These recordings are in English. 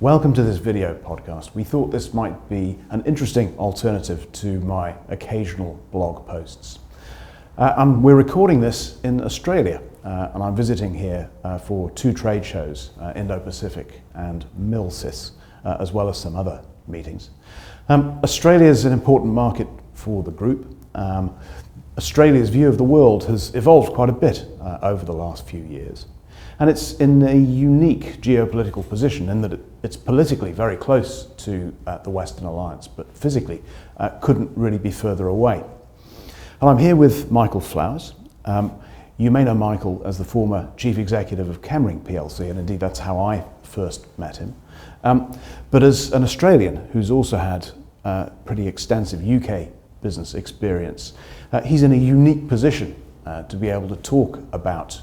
Welcome to this video podcast. We thought this might be an interesting alternative to my occasional blog posts. We're recording this in Australia, and I'm visiting here for two trade shows, Indo-Pacific and MILSIS, as well as some other meetings. Australia is an important market for the group. Australia's view of the world has evolved quite a bit over the last few years. And it's in a unique geopolitical position in that it's politically very close to the Western Alliance, but physically couldn't really be further away. And I'm here with Michael Flowers. You may know Michael as the former Chief Executive of Callian PLC, and indeed that's how I first met him. But as an Australian who's also had pretty extensive UK business experience, he's in a unique position to be able to talk about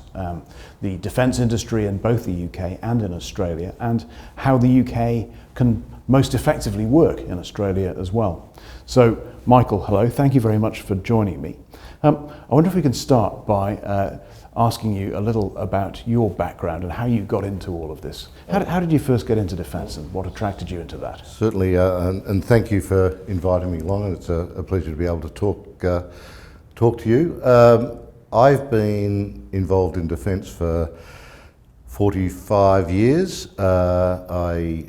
the defence industry in both the UK and in Australia, and how the UK can most effectively work in Australia as well. So, Michael, hello, thank you very much for joining me. I wonder if we can start by asking you a little about your background and how you got into all of this. How did you first get into defence and what attracted you into that? Certainly, and thank you for inviting me along, and it's a pleasure to be able to talk to you. I've been involved in defence for 45 years. I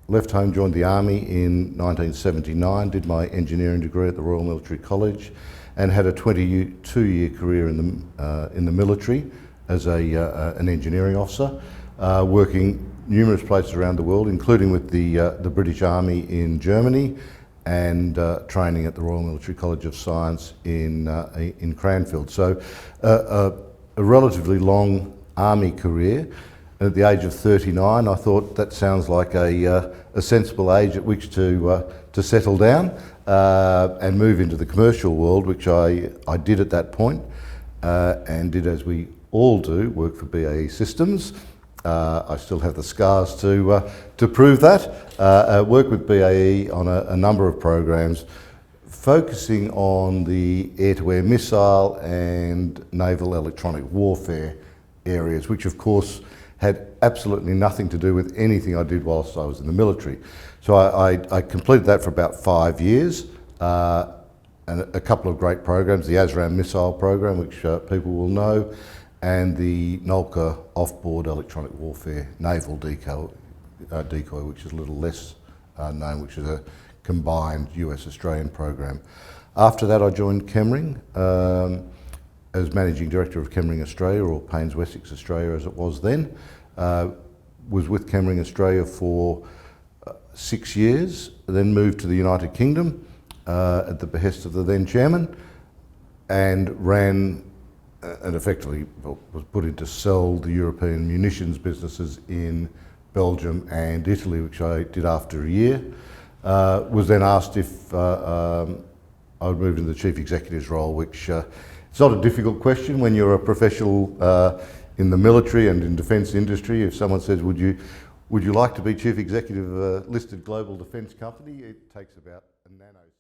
left home, joined the Army in 1979, did my engineering degree at the Royal Military College, and had a 22-year career in the military as an engineering officer, working numerous places around the world, including with the British Army in Germany, and training at the Royal Military College of Science in Cranfield. So a relatively long Army career. And at the age of 39, I thought that sounds like a sensible age at which to settle down and move into the commercial world, which I did at that point, and did, as we all do, work for BAE Systems. I still have the scars to prove that. Work with BAE on a number of programs, focusing on the air-to-air missile and naval electronic warfare areas, which of course had absolutely nothing to do with anything I did whilst I was in the military. So I completed that for about 5 years, and a couple of great programs, the ASRAAM missile program, which people will know, and the NOLCA off-board electronic warfare naval decoy, which is a little less known, which is a combined US-Australian program. After that, I joined Chemring as Managing Director of Chemring Australia, or Paynes Wessex Australia as it was then. Was with Chemring Australia for 6 years, then moved to the United Kingdom at the behest of the then chairman, and ran and effectively was put in to sell the European munitions businesses in Belgium and Italy, which I did after a year. Was then asked if I would move into the Chief Executive's role, which it's not a difficult question when you're a professional in the military and in defence industry. If someone says, would you like to be Chief Executive of a listed global defence company, it takes about a nanosecond.